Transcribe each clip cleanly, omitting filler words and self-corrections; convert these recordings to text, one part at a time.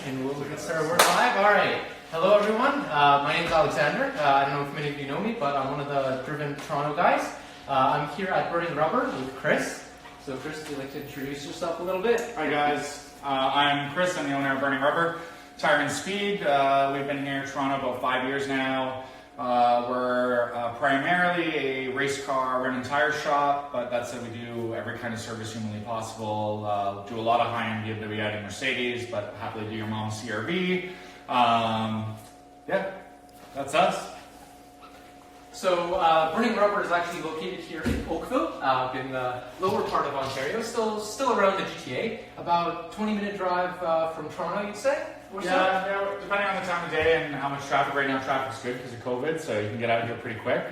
And we'll get started. We're live. All right. Hello, everyone. My name is Alexander. I don't know if many of you know me, but I'm one of the Driven Toronto guys. I'm here at Burning Rubber with Chris. So, Chris, would you like to introduce yourself a little bit? Hi, guys. I'm Chris. I'm the owner of Burning Rubber, Tire and Speed. We've been here in Toronto about 5 years now. We're primarily a race car rental tire shop, but that said, we do every kind of service humanly possible. Do a lot of high-end BMW and Mercedes, but happily do your mom's CRV. Yeah, that's us. So, Burning Rubber is actually located here in Oakville, in the lower part of Ontario, still around the GTA. About 20-minute drive from Toronto, you'd say? Yeah, depending on the time of day and how much traffic. Right now, traffic's good because of COVID, so you can get out here pretty quick.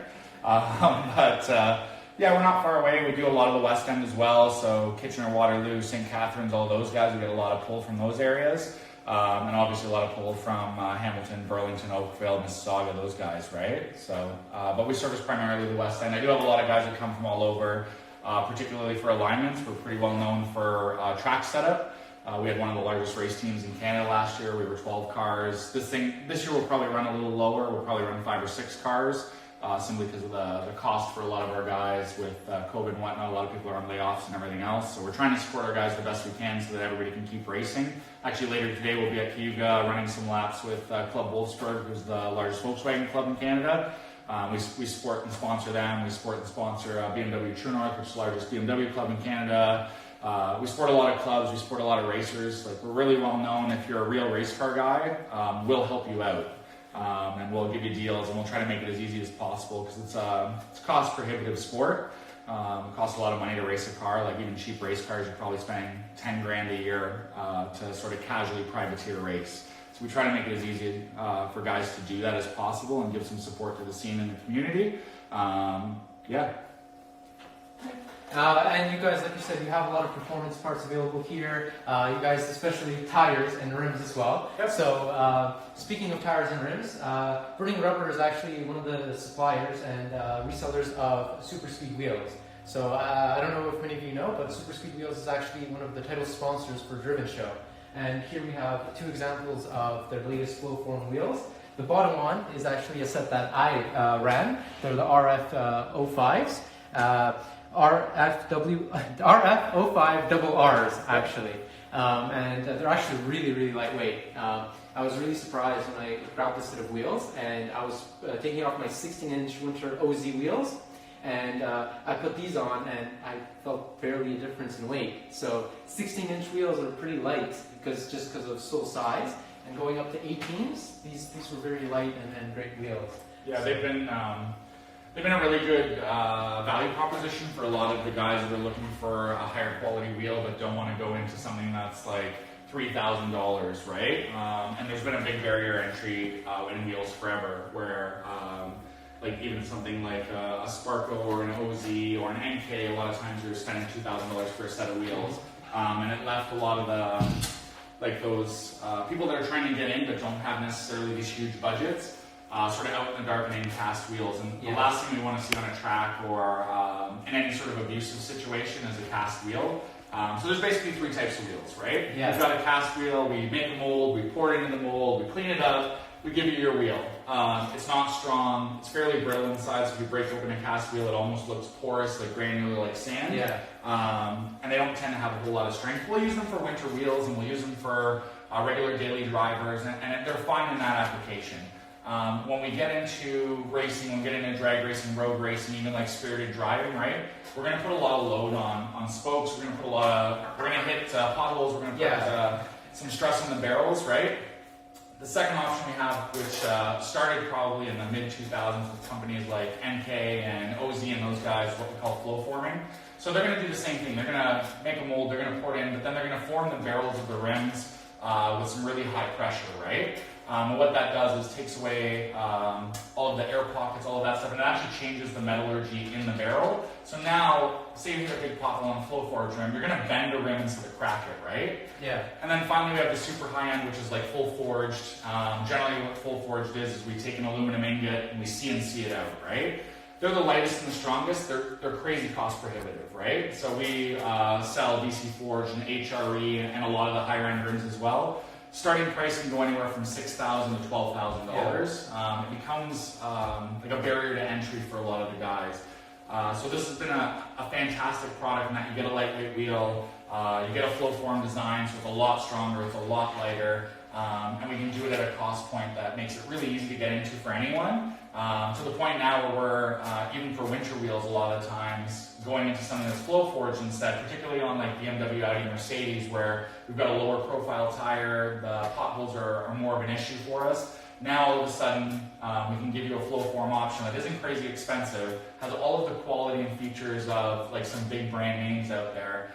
Yeah, we're not far away. We do a lot of the West End as well, so Kitchener, Waterloo, St. Catharines, all those guys. We get a lot of pull from those areas. And obviously a lot of pull from Hamilton, Burlington, Oakville, Mississauga, those guys, right? So, but we service primarily the West End. I do have a lot of guys that come from all over, particularly for alignments. We're pretty well known for track setup. We had one of the largest race teams in Canada last year. We were 12 cars. This year we'll probably run a little lower. We'll probably run 5 or 6 cars, simply because of the cost for a lot of our guys with COVID and whatnot. A lot of people are on layoffs and everything else. So we're trying to support our guys the best we can so that everybody can keep racing. Actually, later today we'll be at Cayuga running some laps with Club Wolfsburg, who's the largest Volkswagen club in Canada. We support and sponsor them. We support and sponsor BMW True North, which is the largest BMW club in Canada. We support a lot of clubs, we support a lot of racers. Like, we're really well known. If you're a real race car guy, we'll help you out. And we'll give you deals, and we'll try to make it as easy as possible because it's a cost prohibitive sport. It costs a lot of money to race a car. Like, even cheap race cars, you're probably spending 10 grand a year to sort of casually privateer a race. So we try to make it as easy for guys to do that as possible and give some support to the scene and the community. Yeah. And you guys, like you said, you have a lot of performance parts available here. You guys, especially tires and rims as well. Yep. So, speaking of tires and rims, Burning Rubber is actually one of the suppliers and resellers of Superspeed wheels. So, I don't know if many of you know, but Superspeed wheels is actually one of the title sponsors for Driven Show. And here we have 2 examples of their latest Flowform wheels. The bottom one is actually a set that I ran. They're the RF05s. RF05 double R's actually, and they're actually really lightweight. I was really surprised when I grabbed this set of wheels, and I was taking off my 16-inch winter OZ wheels, and I put these on, and I felt barely a difference in weight. So 16-inch wheels are pretty light because of sole size, and going up to 18s, these were very light and great wheels. Yeah, they've been a really good value proposition for a lot of the guys that are looking for a higher quality wheel but don't want to go into something that's like $3,000, right? And there's been a big barrier entry in wheels forever, where like even something like a Sparko or an OZ or an NK, a lot of times you're spending $2,000 for a set of wheels, and it left a lot of those people that are trying to get in but don't have necessarily these huge budgets. Sort of out in the dark and cast wheels, and the last thing we want to see on a track or in any sort of abusive situation is a cast wheel. So there's basically 3 types of wheels, right? Yeah. We've got a cast wheel, we make a mold, we pour it into the mold, we clean it up, we give you your wheel. It's not strong, it's fairly brittle inside, so if you break open a cast wheel, it almost looks porous, like granular, like sand. Yeah. And they don't tend to have a whole lot of strength. We'll use them for winter wheels, and we'll use them for regular daily drivers, and they're fine in that application. When we get into racing, when we get into drag racing, road racing, even like spirited driving, right? We're going to put a lot of load on spokes. We're going to hit potholes. We're going to put some stress on the barrels, right? The second option we have, which started probably in the mid-2000s with companies like NK and OZ and those guys, what we call flow forming. So they're going to do the same thing. They're going to make a mold, they're going to pour it in, but then they're going to form the barrels of the rims with some really high pressure, right? And what that does is takes away all of the air pockets, all of that stuff, and it actually changes the metallurgy in the barrel. So now, say you hit a big pothole on a flow forged rim, you're going to bend a rim instead of crack it, right? Yeah. And then finally we have the super high end, which is like full forged. Generally what full forged is we take an aluminum ingot and we CNC it out, right? They're the lightest and the strongest. They're crazy cost prohibitive, right? So we sell DC forged and HRE and a lot of the higher end rims as well. starting price can go anywhere from $6,000 to $12,000. It becomes like a barrier to entry for a lot of the guys. So this has been a fantastic product in that you get a lightweight wheel, you get a flow form design, so it's a lot stronger, it's a lot lighter, and we can do it at a cost point that makes it really easy to get into for anyone. To the point now where we're, even for winter wheels a lot of times, going into something that's flow forged instead, particularly on like BMW, Audi, Mercedes, where we've got a lower profile tire, the potholes are more of an issue for us. Now all of a sudden, we can give you a flow form option that isn't crazy expensive, has all of the quality and features of like some big brand names out there,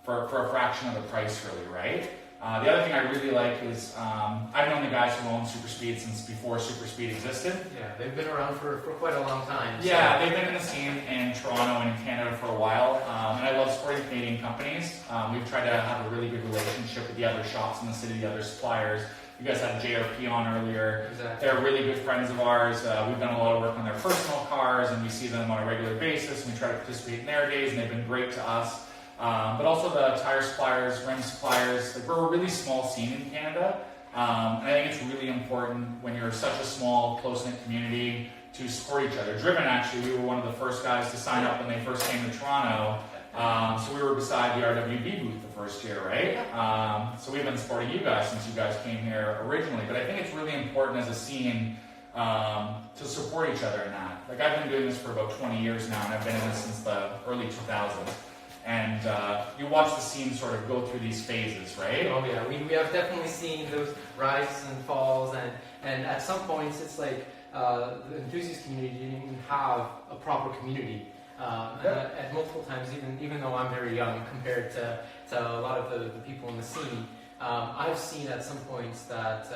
for a fraction of the price really, right? The other thing I really like is, I've known the guys who own Superspeed since before Superspeed existed. Yeah, they've been around for quite a long time. So. Yeah, they've been in the scene in Toronto and in Canada for a while, and I love supporting Canadian companies. We've tried to have a really good relationship with the other shops in the city, the other suppliers. You guys had JRP on earlier. Exactly. They're really good friends of ours. We've done a lot of work on their personal cars, and we see them on a regular basis, and we try to participate in their days, and they've been great to us. But also the tire suppliers, rim suppliers. Like, we're a really small scene in Canada, and I think it's really important when you're such a small, close-knit community to support each other. Driven, actually, we were one of the first guys to sign up when they first came to Toronto. So we were beside the RWB booth the first year, right? So we've been supporting you guys since you guys came here originally. But I think it's really important as a scene to support each other in that. Like, I've been doing this for about 20 years now, and I've been in this since the early 2000s. And you watch the scene sort of go through these phases, right? Oh yeah, we have definitely seen those rises and falls, and at some points it's like the enthusiast community didn't even have a proper community. At multiple times, even though I'm very young compared to a lot of the people in the scene, I've seen at some points that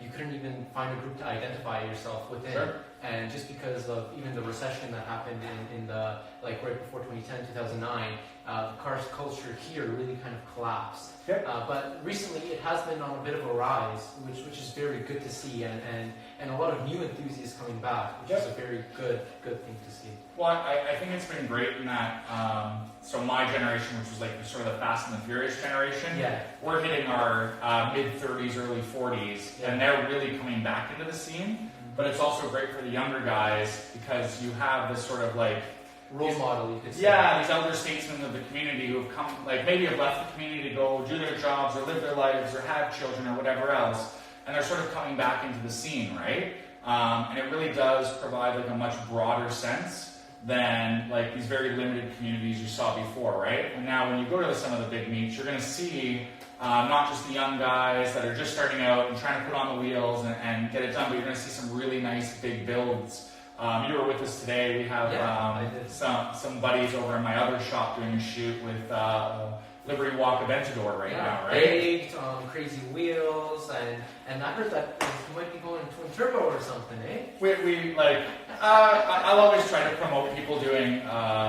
you couldn't even find a group to identify yourself within. Sure. And just because of even the recession that happened in the, like right before 2010, 2009, the car culture here really kind of collapsed. Yep. But recently it has been on a bit of a rise, which is very good to see, and a lot of new enthusiasts coming back, which is a very good thing to see. Well, I think it's been great in that, so my generation, which was like sort of the Fast and the Furious generation, we're hitting our mid-30s, early 40s, and they're really coming back into the scene. But it's also great for the younger guys because you have this sort of like role model, you could say. Yeah, these elder statesmen of the community who have come, like maybe have left the community to go do their jobs or live their lives or have children or whatever else, and they're sort of coming back into the scene, right? And it really does provide like a much broader sense than like these very limited communities you saw before, right? And now when you go to some of the big meets, you're going to see not just the young guys that are just starting out and trying to put on the wheels and get it done, but you're going to see some really nice big builds. You were with us today. We have some buddies over in my other shop doing a shoot with Liberty Walk Aventador right now, right? Baked, crazy wheels, and I heard that you might be going twin turbo or something, eh? We like, I'll always try to promote people doing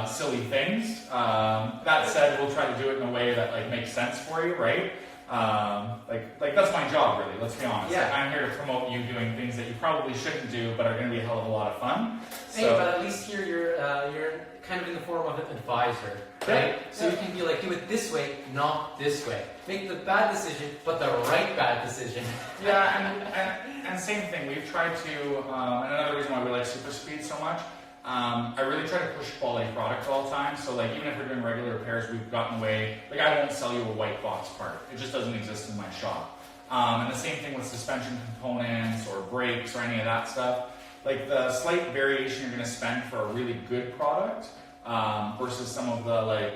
silly things. That said, we'll try to do it in a way that like makes sense for you, right? Like that's my job, really. Let's be honest. Yeah. Like, I'm here to promote you doing things that you probably shouldn't do, but are going to be a hell of a lot of fun. Hey, but at least here you're kind of in the form of an advisor, right? So you can be like, do it this way, not this way. Make the bad decision, but the right bad decision. And same thing. We've tried to, and another reason why we like Superspeed so much. I really try to push quality product all the time. So like even if we're doing regular repairs, we've gotten away. Like I won't sell you a white box part. It just doesn't exist in my shop. And the same thing with suspension components or brakes or any of that stuff. Like the slight variation you're going to spend for a really good product versus some of the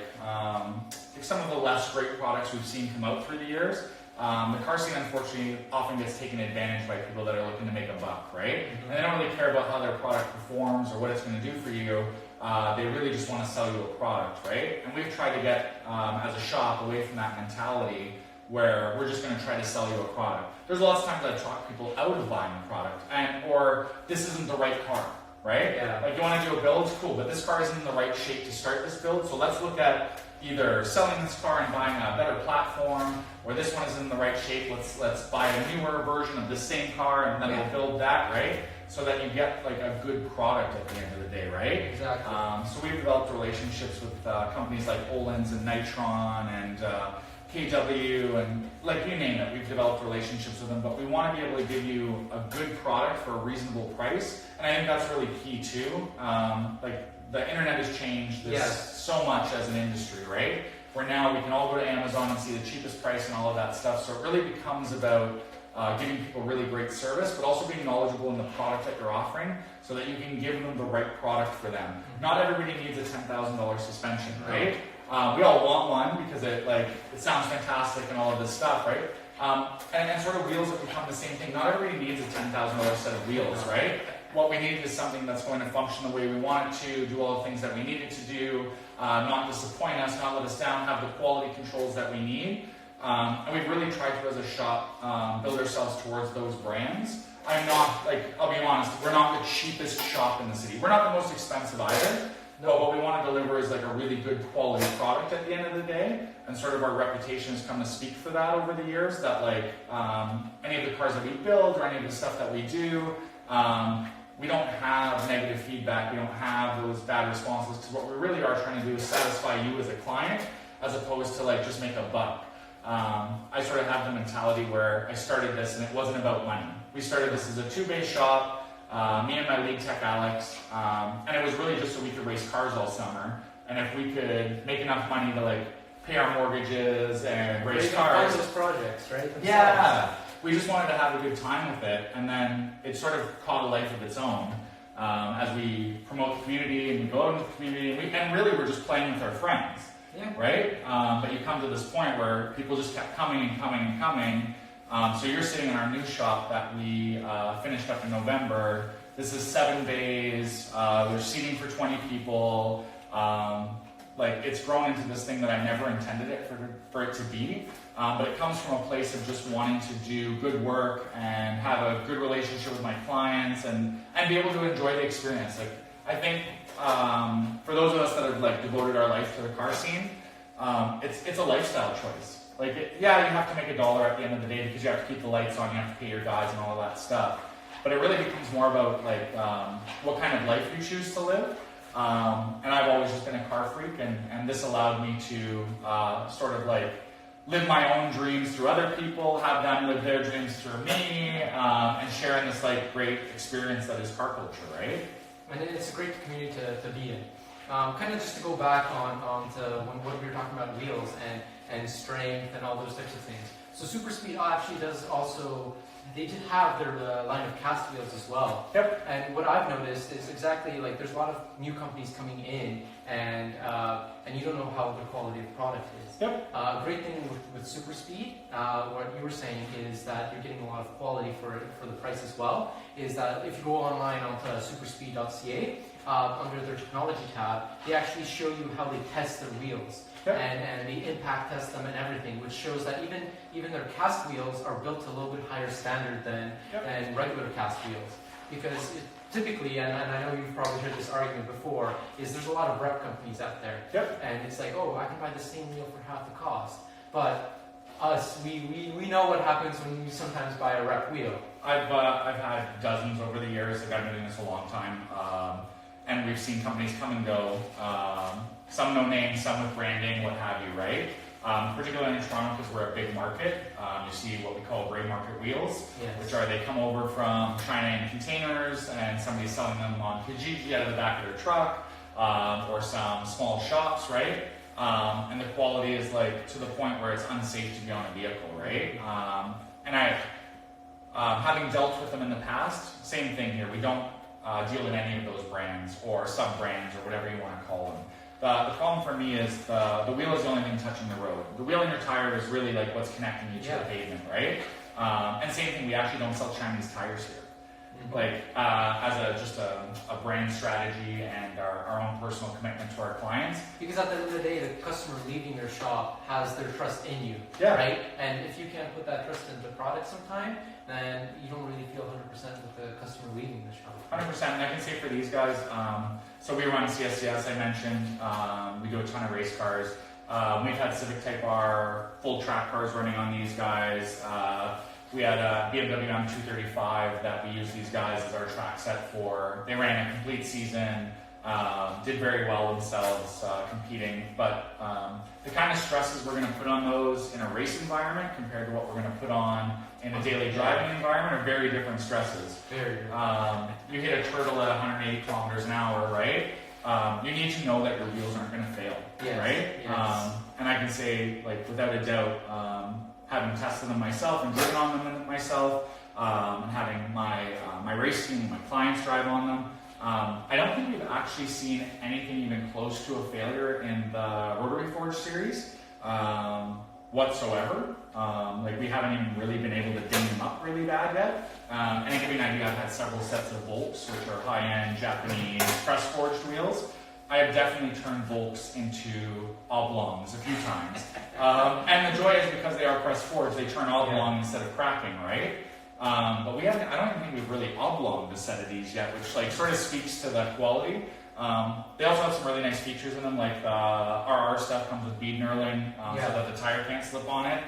some of the less great products we've seen come out through the years. The car scene, unfortunately, often gets taken advantage by people that are looking to make a buck, right? And they don't really care about how their product performs or what it's going to do for you. They really just want to sell you a product, right? And we've tried to get, as a shop, away from that mentality where we're just going to try to sell you a product. There's lots of times I've talked people out of buying a product, or this isn't the right car, right? Yeah. Like you want to do a build, cool, but this car isn't in the right shape to start this build, so let's look at either selling this car and buying a better platform, or this one is in the right shape, let's buy a newer version of the same car and then we'll build that, right? So that you get like a good product at the end of the day, right? Exactly. So we've developed relationships with companies like Olin's and Nitron and KW, and like you name it, we've developed relationships with them, but we want to be able to give you a good product for a reasonable price, and I think that's really key too. Like the internet has changed this so much as an industry, right? Where now we can all go to Amazon and see the cheapest price and all of that stuff, so it really becomes about giving people really great service, but also being knowledgeable in the product that you're offering so that you can give them the right product for them. Not everybody needs a $10,000 suspension, right? We all want one because it sounds fantastic and all of this stuff, right? And sort of wheels have become the same thing. Not everybody needs a $10,000 set of wheels, right? What we need is something that's going to function the way we want it to, do all the things that we need it to do, not disappoint us, not let us down, have the quality controls that we need. And we've really tried to, as a shop, build ourselves towards those brands. I'm not, I'll be honest, we're not the cheapest shop in the city. We're not the most expensive either. But what we want to deliver is a really good quality product at the end of the day, and sort of our reputation has come to speak for that over the years, that any of the cars that we build or any of the stuff that we do, we don't have negative feedback, we don't have those bad responses, because what we really are trying to do is satisfy you as a client, as opposed to just make a buck. I sort of have the mentality where I started this and it wasn't about money. We started this as a two-bay shop, me and my lead tech Alex, and it was really just so we could race cars all summer, and if we could make enough money to pay our mortgages and race cars. Those projects, right? Yeah, we just wanted to have a good time with it, and then it sort of caught a life of its own as we promote the community and we go out into the community, and really we're just playing with our friends. Yeah. Right? But you come to this point where people just kept coming and coming and coming. So you're sitting in our new shop that we finished up in November. This is 7 bays. There's seating for 20 people. It's grown into this thing that I never intended it for it to be. But it comes from a place of just wanting to do good work and have a good relationship with my clients and be able to enjoy the experience. I think for those of us that have devoted our life to the car scene, it's a lifestyle choice. You have to make $1 at the end of the day because you have to keep the lights on, you have to pay your guys and all of that stuff. But it really becomes more about what kind of life you choose to live. And I've always just been a car freak, and this allowed me to live my own dreams through other people, have them live their dreams through me, and share in this great experience that is car culture, right? And it's a great community to be in. Kind of just to go back on to when we were talking about wheels and strength and all those types of things. So Superspeed actually does also, they did have their line of cast wheels as well. Yep. And what I've noticed is exactly there's a lot of new companies coming in, and you don't know how the quality of the product is. Yep. Great thing with Superspeed, what you were saying is that you're getting a lot of quality for the price as well. Is that if you go online onto superspeed.ca, under their technology tab, they actually show you how they test their wheels. Yep. And they impact test them and everything, which shows that even their cast wheels are built to a little bit higher standard than regular cast wheels. Because typically, and I know you've probably heard this argument before, is there's a lot of rep companies out there. Yep. And it's I can buy the same wheel for half the cost. But us, we know what happens when you sometimes buy a rep wheel. I've had dozens over the years. I've been doing this a long time. And we've seen companies come and go. Some no name, some with branding, what have you, right? Particularly in Toronto, because we're a big market, you see what we call gray market wheels, which are they come over from China in containers, and somebody's selling them on Kijiji out of the back of their truck, or some small shops, right? And the quality is to the point where it's unsafe to be on a vehicle, right? And having dealt with them in the past, same thing here. We don't deal in any of those brands or sub-brands or whatever you want to call them. The problem for me is the wheel is the only thing touching the road. The wheel in your tire is really what's connecting you to the pavement, right? And same thing, we actually don't sell Chinese tires here. As just a brand strategy and our own personal commitment to our clients. Because at the end of the day, the customer leaving your shop has their trust in you, right? And if you can't put that trust into the product sometime, then you don't really feel 100% with the customer leaving the shop. 100%, and I can say for these guys, so we run CSCS, I mentioned, we do a ton of race cars. We've had Civic Type R, full track cars running on these guys. We had a BMW M235 that we used these guys as our track set for. They ran a complete season. did very well themselves competing, but the kind of stresses we're going to put on those in a race environment compared to what we're going to put on in a daily driving environment are very different stresses. You hit a turtle at 180 kilometers an hour, right? You need to know that your wheels aren't going to fail, right? Yes. And I can say, like, without a doubt, having tested them myself and driven on them myself, and having my race team, my clients drive on them, I don't think we've actually seen anything even close to a failure in the Rotary Forge series whatsoever. Like, we haven't even really been able to ding them up really bad yet. And to give you an idea, I've had several sets of Volks, which are high-end Japanese press-forged wheels. I have definitely turned Volks into oblongs a few times. And the joy is because they are press-forged, they turn oblong instead of cracking, right? But we haven't, I don't even think we've really oblonged a set of these yet, which like sort of speaks to the quality. They also have some really nice features in them, like the RR stuff comes with bead knurling, so that the tire can't slip on it.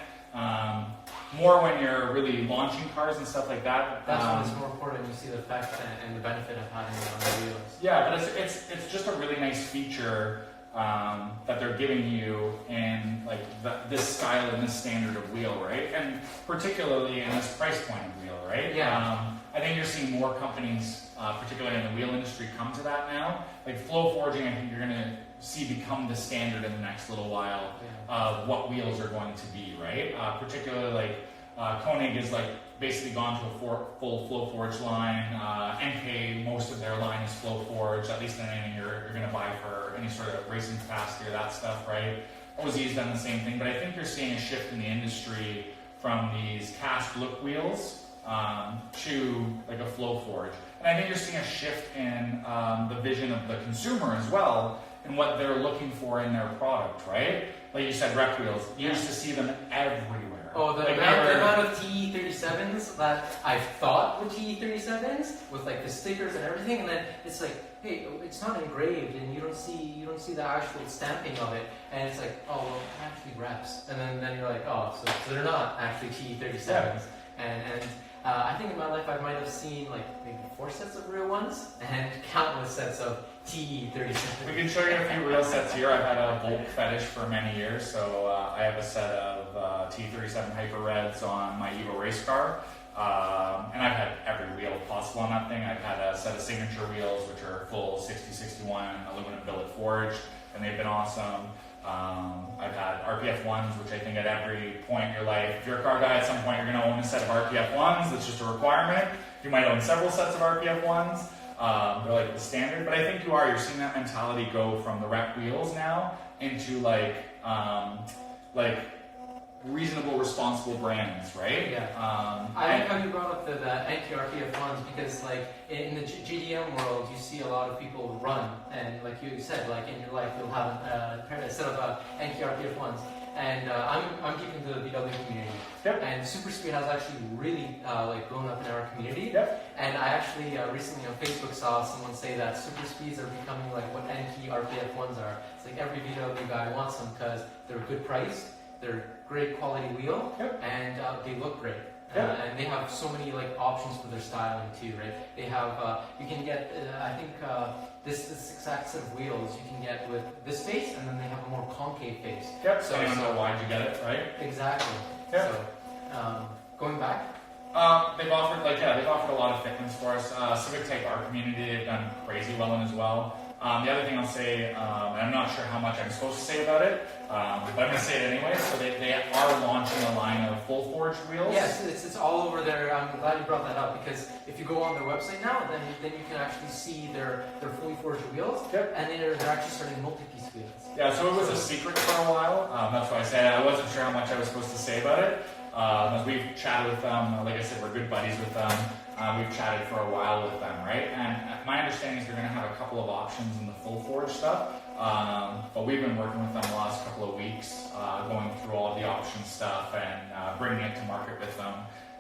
More when you're really launching cars and stuff like that. That's when it's more important. You see the effect and the benefit of having it on the wheels. Yeah, but it's just a really nice feature that they're giving you in like this style and this standard of wheel, right? And particularly in this price point of wheel, right? Yeah. I think you're seeing more companies, particularly in the wheel industry, come to that now. Like flow forging, I think you're going to see become the standard in the next little while of what wheels are going to be, right? Particularly like Koenig is like basically gone to a full flow forge line. NK, most of their line is flow forge, at least in anything you're going to buy for any sort of racing capacity or that stuff, right? OZ's done the same thing, but I think you're seeing a shift in the industry from these cast look wheels to like a flow forge. And I think you're seeing a shift in the vision of the consumer as well and what they're looking for in their product, right? Like you said, rec wheels. You used to see them everywhere. Oh, the amount of TE37s that I thought were TE37s with like the stickers and everything, and then it's like, hey, it's not engraved, and you don't see the actual stamping of it, and it's like, oh, well, actually reps, and then you're like, oh, so they're not actually TE37s, and I think in my life I might have seen like maybe 4 sets of real ones and countless sets of TE37s. We can show you a few real sets here. I've had a Volk fetish for many years, so I have a set of TE37 Hyper Reds on my Evo race car, and I've had every wheel possible on that thing. I've had a set of signature wheels, which are full 6061 aluminum billet forged, and they've been awesome. I've had RPF 1s, which I think at every point in your life, if you're a car guy, at some point you're going to own a set of RPF 1s. That's just a requirement. You might own several sets of RPF 1s. They're like the standard, but I think you're seeing that mentality go from the rec wheels now into like reasonable, responsible brands, right? Yeah. I like how you brought up the NQRPF ones because, like, in the GDM world, you see a lot of people run, and like you said, like in your life, you'll have a set of NQRPF ones. And I'm keeping the VW community. Yep. And Superspeed has actually really like grown up in our community. Yep. And I actually recently on Facebook saw someone say that Superspeeds are becoming like what NQRPF ones are. It's like every VW guy wants them because they're good priced. They're great quality wheel, and they look great. And they have so many like options for their styling too, right? They have you can get I think this exact set of wheels you can get with this face, and then they have a more concave face. Yep. So you don't know why you get it, right? Exactly. Yep. So going back. They've offered a lot of fitments for us. Civic Type R community, they've done crazy well in as well. The other thing I'll say, and I'm not sure how much I'm supposed to say about it, but I'm going to say it anyway. So they are launching a line of full forged wheels. Yes, it's all over there. I'm glad you brought that up because if you go on their website now, then you can actually see their fully forged wheels, and they're actually starting multi-piece wheels. Yeah, so it was a secret for a while. That's why I said I wasn't sure how much I was supposed to say about it. As we've chatted with them, like I said, we're good buddies with them. We've chatted for a while with them, right? And my understanding is they're going to have a couple of options in the full forge stuff. But we've been working with them the last couple of weeks, going through all of the option stuff and bringing it to market with them.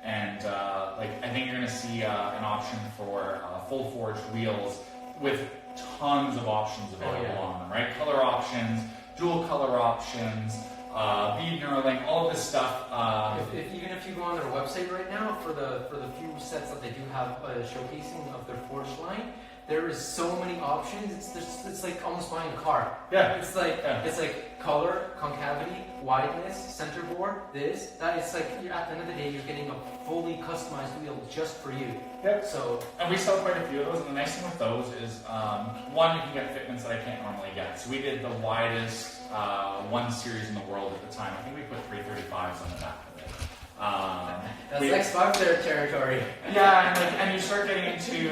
And I think you're going to see an option for full forged wheels with tons of options available on them, right? Color options, dual color options. Bead knurling, all of this stuff. Even if you go on their website right now for the few sets that they do have showcasing of their forged line, there is so many options. It's like almost buying a car. Yeah. It's like color, concavity, wideness, center board, this, that. It's like at the end of the day, you're getting a fully customized wheel just for you. Yeah. So, and we sell quite a few of those. And the nice thing with those is, one, you can get fitments that I can't normally get. So we did the widest 1 series in the world at the time. I think we put 335s on the back of it. that's X5 territory. Yeah, and you start getting into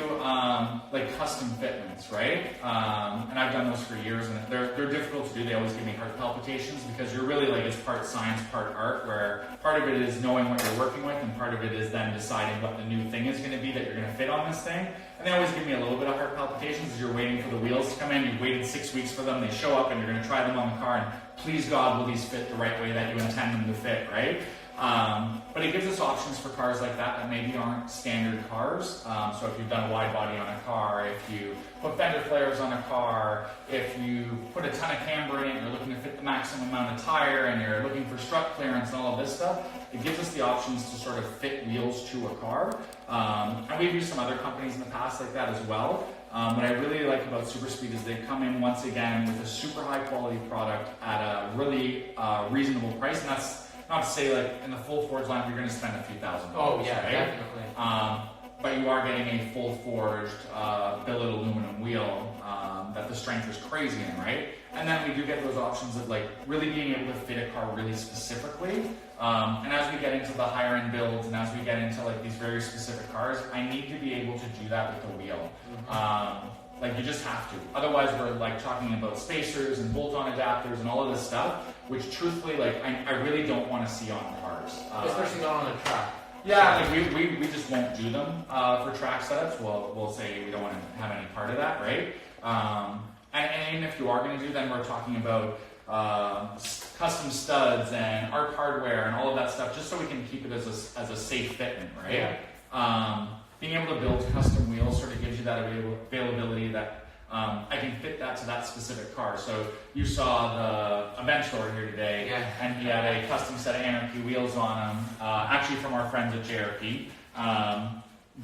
like custom fitments, right? And I've done those for years, and they're difficult to do. They always give me heart palpitations because you're really like, it's part science, part art. Where part of it is knowing what you're working with, and part of it is then deciding what the new thing is going to be that you're going to fit on this thing. And they always give me a little bit of heart palpitations as you're waiting for the wheels to come in. You've waited 6 weeks for them. They show up, and you're going to try them on the car. And please God, will these fit the right way that you intend them to fit, right? But it gives us options for cars like that maybe aren't standard cars. So if you've done a wide body on a car, if you put fender flares on a car, if you put a ton of camber in it, you're looking to fit the maximum amount of tire, and you're looking for strut clearance and all of this stuff, it gives us the options to sort of fit wheels to a car. And we've used some other companies in the past like that as well. What I really like about Superspeed is they come in once again with a super high quality product at a really reasonable price, and that's not to say like in the full forged line you're going to spend a few $1,000s. Oh yeah, right? definitely. But you are getting a full forged billet aluminum wheel that the strength is crazy in, right? And then we do get those options of like really being able to fit a car really specifically. And as we get into the higher end builds, and as we get into like these very specific cars, I need to be able to do that with the wheel. Like you just have to. Otherwise we're like talking about spacers and bolt-on adapters and all of this stuff, which truthfully, like I really don't want to see on cars. Especially not on a track. Yeah, like we just won't do them for track setups. We'll say we don't want to have any part of that, right? And even if you are going to do them, we're talking about custom studs and ARC hardware and all of that stuff, just so we can keep it as a safe fitment, right? Yeah. Being able to build custom wheels sort of gives you that availability that I can fit that to that specific car. So you saw the Aventador here today, and he had a custom set of Anarchy wheels on him, actually from our friends at JRP.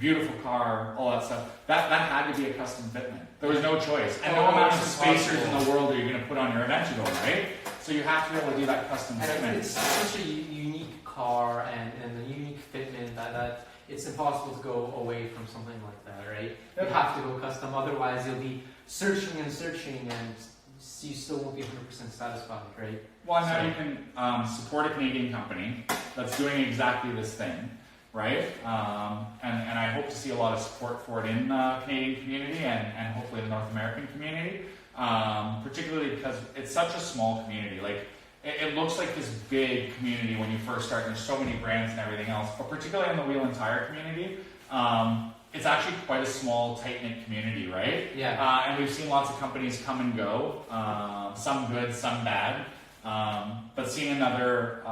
Beautiful car, all that stuff. That had to be a custom fitment. There was no choice. And no amount of spacers in the world are you going to put on your Aventador, right? So you have to be able to do that custom fitment. It's such a unique car and a unique fitment that it's impossible to go away from something like that, right? Yep. You have to go custom, otherwise you'll be searching and you still won't be 100% satisfied, right? Well, now you can support a Canadian company that's doing exactly this thing, right? And I hope to see a lot of support for it in the Canadian community and hopefully the North American community, particularly because it's such a small community. Like, it looks like this big community when you first start, and there's so many brands and everything else, but particularly in the wheel and tire community, it's actually quite a small, tight-knit community, right? Yeah. And we've seen lots of companies come and go, some good, some bad, but seeing another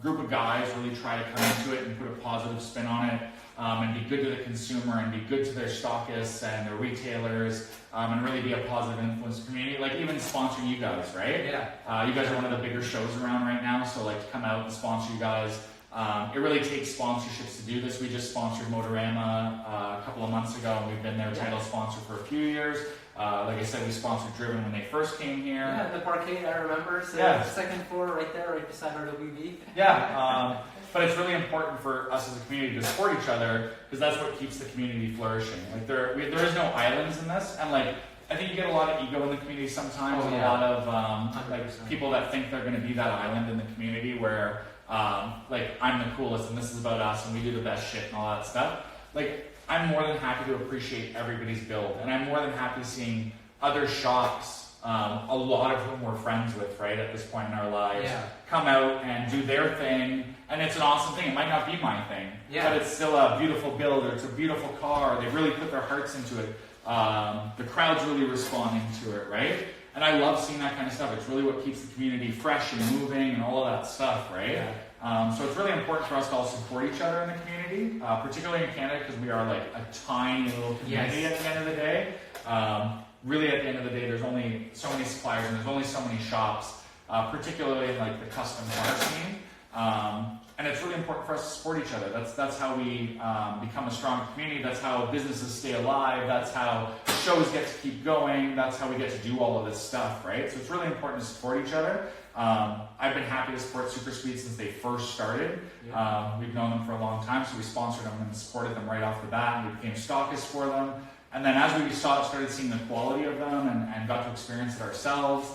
group of guys really try to come into it and put a positive spin on it, and be good to the consumer and be good to their stockists and their retailers, and really be a positive influence community. Like even sponsoring you guys, right? Yeah. You guys are one of the bigger shows around right now, so like to come out and sponsor you guys. It really takes sponsorships to do this. We just sponsored Motorama a couple of months ago, and we've been their title sponsor for a few years. Like I said, we sponsored Driven when they first came here. Yeah, the parkade, I remember. So Yeah. Second floor right there, right beside our WV. Yeah, but it's really important for us as a community to support each other, because that's what keeps the community flourishing. Like there is no islands in this, and like I think you get a lot of ego in the community sometimes, and a lot of like people that think they're going to be that island in the community where like I'm the coolest and this is about us and we do the best shit and all that stuff. Like I'm more than happy to appreciate everybody's build, and I'm more than happy seeing other shops, a lot of whom we're friends with, right, at this point in our lives, come out and do their thing, and it's an awesome thing. It might not be my thing, but it's still a beautiful build, or it's a beautiful car, they really put their hearts into it. The crowd's really responding to it, right? And I love seeing that kind of stuff. It's really what keeps the community fresh and moving and all of that stuff, right? So it's really important for us to all support each other in the community, particularly in Canada, because we are like a tiny little community at the end of the day. Really, at the end of the day, there's only so many suppliers and there's only so many shops, particularly in like the custom car scene. And it's really important for us to support each other. That's how we become a strong community. That's how businesses stay alive. That's how shows get to keep going. That's how we get to do all of this stuff, right? So it's really important to support each other. I've been happy to support Superspeed since they first started. We've known them for a long time, so we sponsored them and supported them right off the bat, and we became stockists for them. And then as we started seeing the quality of them and got to experience it ourselves,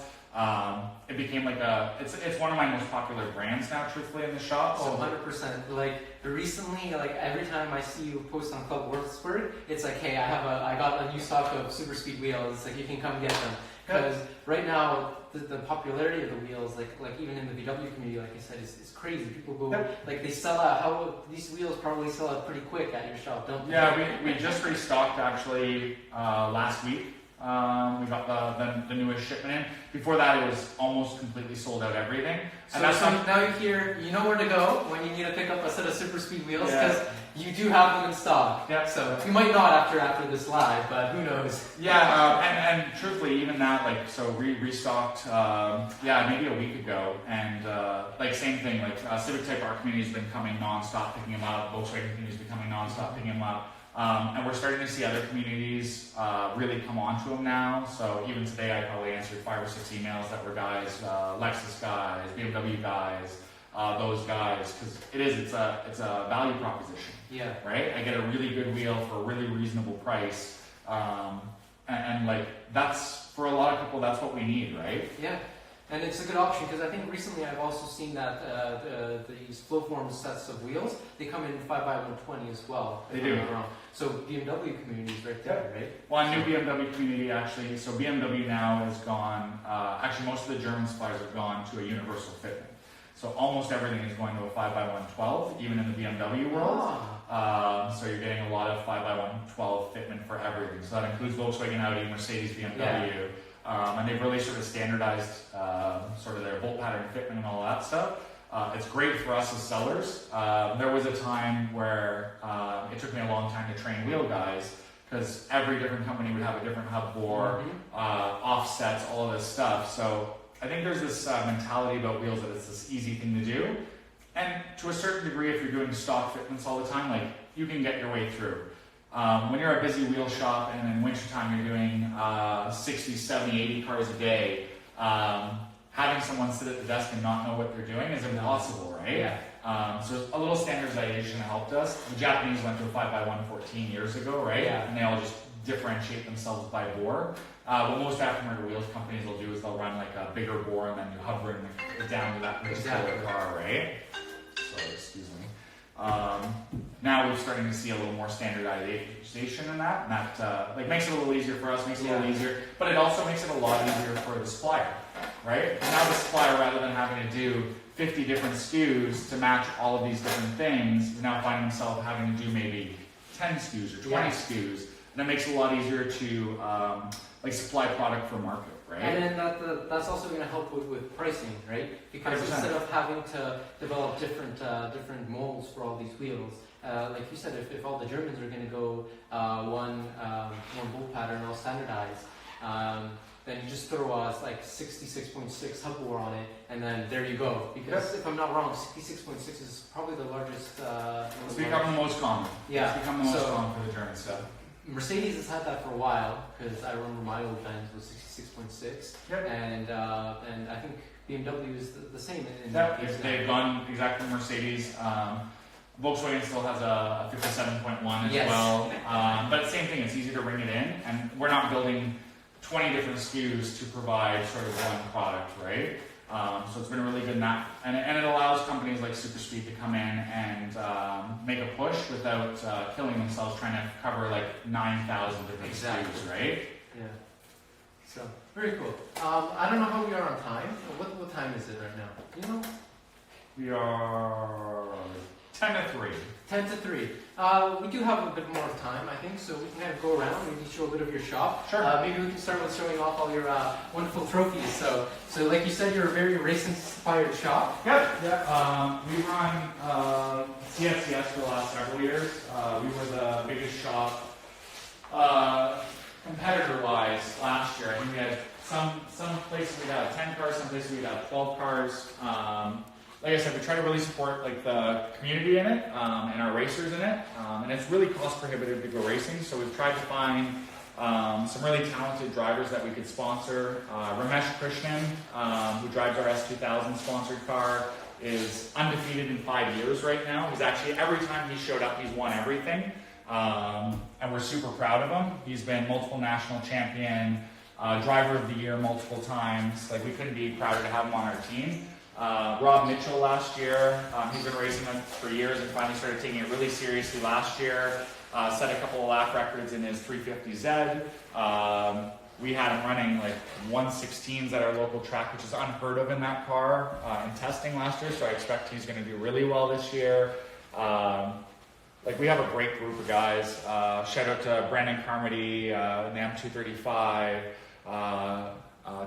it became like it's one of my most popular brands now, truthfully, in the shop. Oh, 100%. Like recently, like every time I see you post on Club Wurzburg, it's like, hey, I got a new stock of Superspeed wheels. It's like, you can come get them. Because right now, the popularity of the wheels, like even in the VW community, like I said, is crazy. People go, like they sell out. These wheels probably sell out pretty quick at your shop, don't they? Yeah, we just restocked actually last week. We got the newest shipment in. Before that, it was almost completely sold out everything. And now you know where to go when you need to pick up a set of Superspeed wheels, because you do have them in stock. Yeah. So you might not after this live, but who knows? Yeah, and truthfully, even that, like, so we restocked, maybe a week ago, and like same thing, like Civic Type R community's been coming nonstop picking them up. Volkswagen community's been coming nonstop picking them up. And we're starting to see other communities really come onto them now. So even today, I probably answered 5 or 6 emails that were guys, Lexus guys, BMW guys, those guys, because it's a value proposition. Yeah. Right. I get a really good wheel for a really reasonable price, and like that's for a lot of people, that's what we need, right? Yeah. And it's a good option, because I think recently I've also seen that these Flowform sets of wheels, they come in 5x120 as well. They do. So BMW community is right there, right? Well, a new BMW community actually. So BMW now has gone. Actually, most of the German suppliers have gone to a universal fitment. So almost everything is going to a 5x112, even in the BMW world. So you're getting a lot of 5x112 fitment for everything. So that includes Volkswagen, Audi, Mercedes, BMW. Yeah. And they've really sort of standardized sort of their bolt pattern fitment and all that stuff. It's great for us as sellers. There was a time where it took me a long time to train wheel guys, because every different company would have a different hub bore, offsets, all of this stuff. So I think there's this mentality about wheels that it's this easy thing to do. And to a certain degree, if you're doing stock fitments all the time, like, you can get your way through. When you're a busy wheel shop and in wintertime you're doing 60, 70, 80 cars a day, having someone sit at the desk and not know what they're doing is impossible, right? Yeah. So a little standardization helped us. The Japanese went to a 5x114 years ago, right? Yeah. And they all just differentiate themselves by bore. What most aftermarket wheels companies will do is they'll run like a bigger bore and then you hover it down to that particular car, right? So, excuse me. Now we're starting to see a little more standardization in that, and that like makes it a little easier for us, makes it a little easier, but it also makes it a lot easier for the supplier, right? Now the supplier, rather than having to do 50 different SKUs to match all of these different things, is now finding themselves having to do maybe 10 SKUs or 20 SKUs, and it makes it a lot easier to like supply product for market. Right. And then that's also going to help with pricing, right? Because 100%. Instead of having to develop different molds for all these wheels, like you said, if all the Germans are going to go one bolt pattern all standardized, then you just throw us like 66.6 hub bore on it, and then there you go. Because if I'm not wrong, 66.6 is probably the largest. It's become the most common. Yeah. It's become the most common for the German stuff. Mercedes has had that for a while, because I remember my old Benz was 66.6, and I think BMW is the same in that case. They've gone exactly Mercedes. Volkswagen still has a 57.1 as well, but same thing. It's easy to bring it in, and we're not building 20 different SKUs to provide sort of one product, right? So it's been really good in that, and it allows companies like Superspeed to come in and make a push without killing themselves trying to cover like 9,000 different SKUs, right? Yeah. So very cool. I don't know how we are on time. What time is it right now? You know? We are 10 to 3. 10 to 3. We do have a bit more time, I think, so we can kind of go around, maybe show a bit of your shop. Sure. Maybe we can start with showing off all your wonderful trophies. So like you said, you're a very race-inspired shop. Yep. We run CSCS for the last several years. We were the biggest shop competitor-wise last year. I think we had some places we had 10 cars, some places we had 12 cars. like I said, we try to really support like the community in it and our racers in it, and it's really cost prohibitive to go racing. So we've tried to find some really talented drivers that we could sponsor. Ramesh Krishnan, who drives our S2000 sponsored car, is undefeated in 5 years right now. He's actually, every time he showed up, he's won everything. And we're super proud of him. He's been multiple national champion, driver of the year multiple times. Like, we couldn't be prouder to have him on our team. Rob Mitchell last year, he's been racing for years and finally started taking it really seriously last year. Set a couple of lap records in his 350Z. We had him running like 116s at our local track, which is unheard of in that car in testing last year, so I expect he's going to do really well this year. Like, we have a great group of guys. Shout out to Brandon Carmody, NAM 235,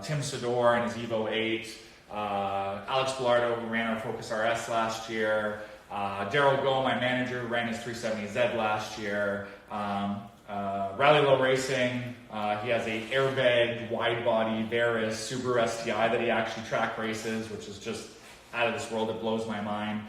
Tim Sador and his Evo 8, Alex Bilardo, who ran our Focus RS last year, Daryl Go, my manager, who ran his 370Z last year, Rally Low Racing, he has a airbag, wide body, Veris, Subaru STI that he actually track races, which is just out of this world. It blows my mind.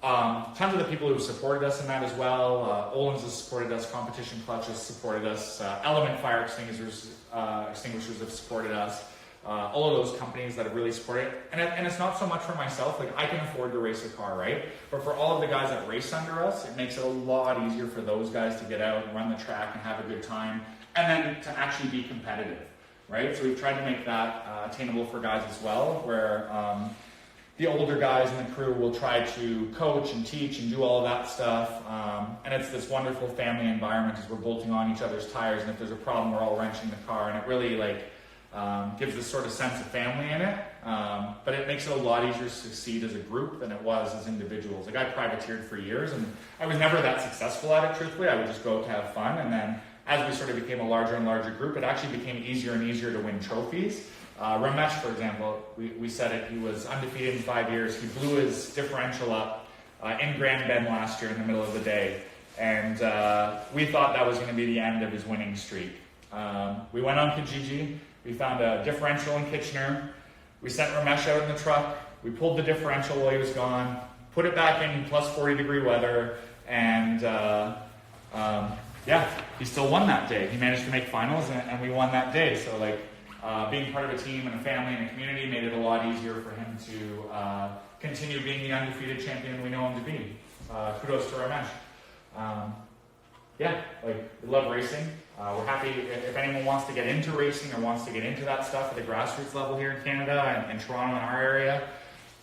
Tons of the people who supported us in that as well. Olin's has supported us, Competition Clutch has supported us, Element Fire Extinguishers have supported us. All of those companies that have really supported it. And it's not so much for myself, like I can afford to race a car, right? But for all of the guys that race under us, it makes it a lot easier for those guys to get out and run the track and have a good time, and then to actually be competitive, right? So we've tried to make that attainable for guys as well, where the older guys in the crew will try to coach and teach and do all of that stuff. And it's this wonderful family environment as we're bolting on each other's tires, and if there's a problem, we're all wrenching the car, and it really gives this sort of sense of family in it. But it makes it a lot easier to succeed as a group than it was as individuals. Like, I privateered for years, and I was never that successful at it, truthfully. I would just go out to have fun, and then as we sort of became a larger and larger group, it actually became easier and easier to win trophies. Ramesh, for example, we said it, he was undefeated in 5 years. He blew his differential up in Grand Bend last year in the middle of the day. And we thought that was going to be the end of his winning streak. We went on Kijiji. We found a differential in Kitchener. We sent Ramesh out in the truck. We pulled the differential while he was gone, put it back in plus 40-degree weather, and yeah, he still won that day. He managed to make finals, and we won that day. So, like, being part of a team and a family and a community made it a lot easier for him to continue being the undefeated champion we know him to be. Kudos to Ramesh. Yeah, like, we love racing. We're happy if anyone wants to get into racing or wants to get into that stuff at the grassroots level here in Canada and Toronto in our area.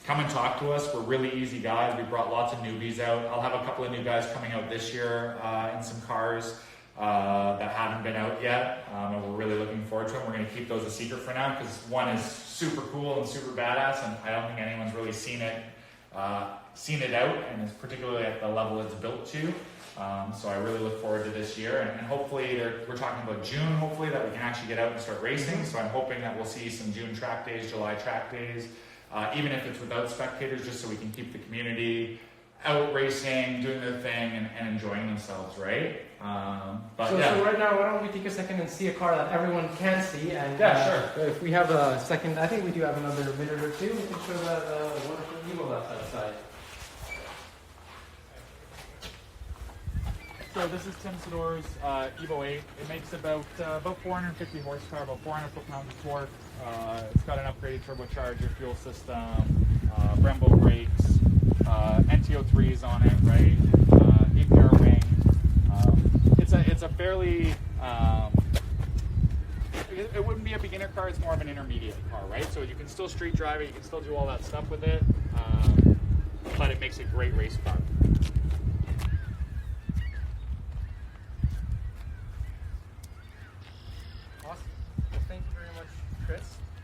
Come and talk to us. We're really easy guys. We brought lots of newbies out. I'll have a couple of new guys coming out this year in some cars that haven't been out yet, and we're really looking forward to them. We're going to keep those a secret for now because one is super cool and super badass, and I don't think anyone's really seen it out, and it's particularly at the level it's built to. So I really look forward to this year, and hopefully we're talking about June, hopefully, that we can actually get out and start racing. So I'm hoping that we'll see some June track days, July track days, even if it's without spectators, just so we can keep the community out racing, doing their thing, and enjoying themselves, right? So right now, why don't we take a second and see a car that everyone can see? And sure. If we have a second, I think we do have another minute or two. We can show that wonderful Evo that's outside. So this is Tim Sador's Evo 8. It makes about 450 horsepower, about 400 foot-pounds of torque. It's got an upgraded turbocharger, fuel system, Brembo brakes, NTO3s on it, right? APR wing. It's a fairly it wouldn't be a beginner car. It's more of an intermediate car, right? So you can still street drive it. You can still do all that stuff with it, but it makes a great race car.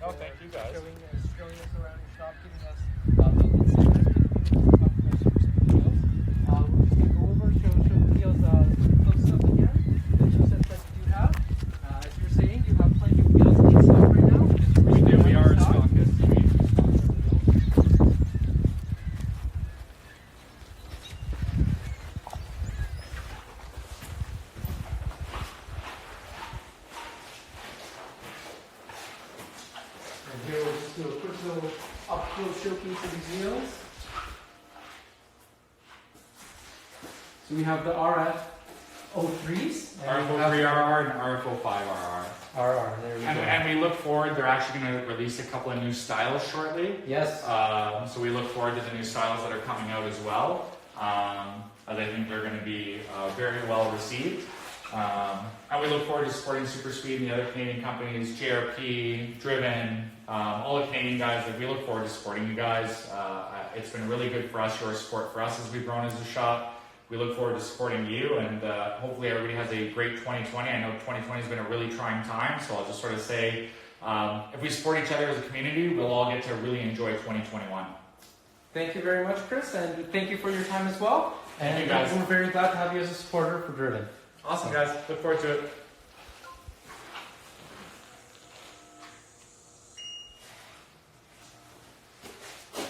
Oh, thank you guys. Showing us around your shop, giving us the insights, we're just going to go over, show the wheels close up again, the two sets that you do have. As you were saying, you have plenty of wheels in stock right now. We do, we are a stockist. Here we'll just do a quick little up-close showcase of these wheels. So we have the RF03s. RF03RR and RF05RR. RR, there we go. And we look forward, they're actually going to release a couple of new styles shortly. Yes. So we look forward to the new styles that are coming out as well. As I think they're going to be very well received. And we look forward to supporting Superspeed and the other Canadian companies, JRP, Driven, all the Canadian guys. Like, we look forward to supporting you guys. It's been really good for us, your support for us as we've grown as a shop. We look forward to supporting you, and hopefully everybody has a great 2020. I know 2020 has been a really trying time, so I'll just sort of say, if we support each other as a community, we'll all get to really enjoy 2021. Thank you very much, Chris, and thank you for your time as well. Thank And you, guys. we're very glad to have you as a supporter for Driven. Awesome, guys. Look forward to it.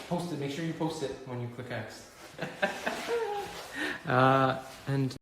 Post it. Make sure you post it when you click X. And